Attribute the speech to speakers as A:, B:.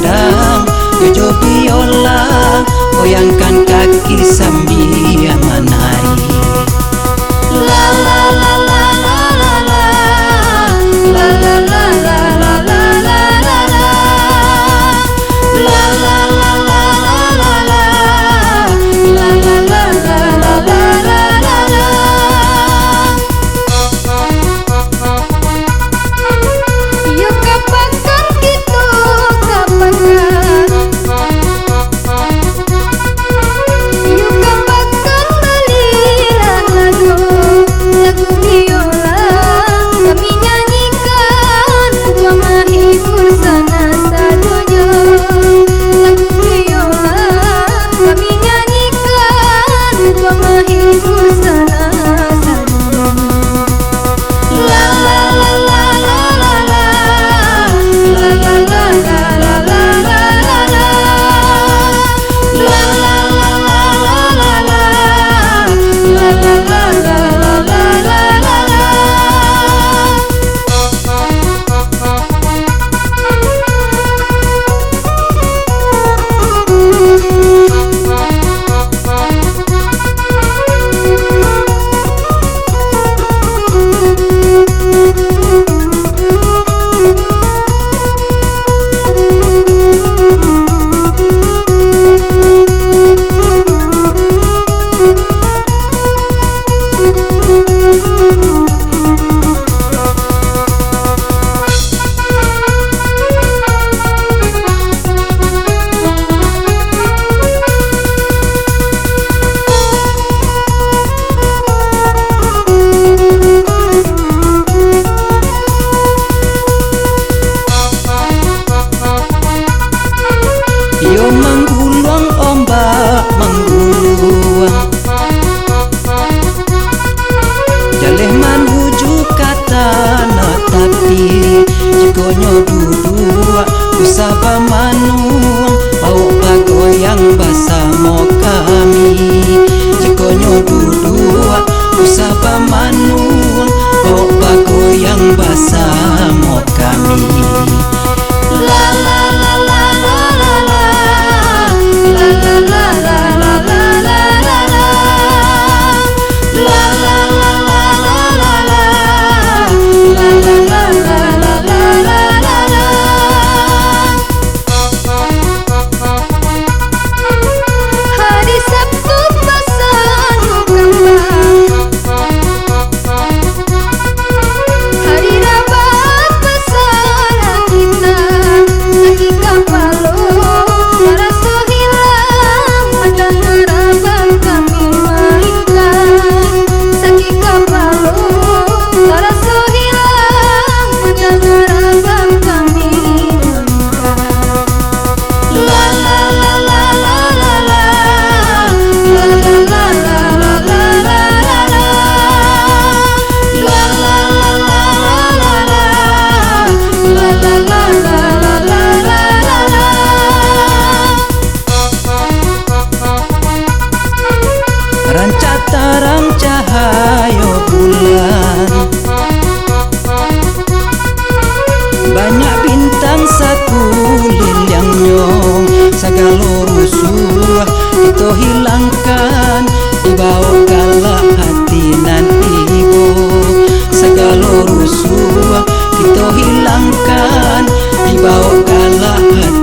A: gendang, jojo biola, goyangkan kaki sambil menari. La la la la la la la, la la la la la la la la la, la la la la la la la, la la la la la la la la.
B: Yuk kapakan gitu kapakan, yuk kapakan belilah lagu biola, kami nyanyikan untuk menghibur sana sadonya. Lagu biola kami nyanyikan untuk menghibur sana sadonya. La la la la la la la, la la la la la la la la, la la la la la la la, la la la la la la la la.
A: Yo menggulung ombak menggulung, jaleh menuju ke tanah tapi jikonyo duduk usaba manuang bau bagoyang basamo kami. Jikonyo duduk usaba manuang bau bagoyang basamo kami. La la la la la la la, la la la la la la la la, la la la la la la la, la la la la la la la la.
B: Hari Sabtu pasan kembang, hari Rabat pasan kita lagi kapalo, rasa hilang mendengar abang kami mainkan. Saki kapalo, rasa hilang mendengar abang kami mainkan.
A: La la la la la la la, la la la la la la la la, la la la la la la la, la la la la la la la la. Rancak terang cahaya bulan, banyak bintang sakulir yang nyong, segala rusuh itu hilangkan, dibawa galak hati nan ibu. Segala rusuh itu hilangkan, dibawa galak hati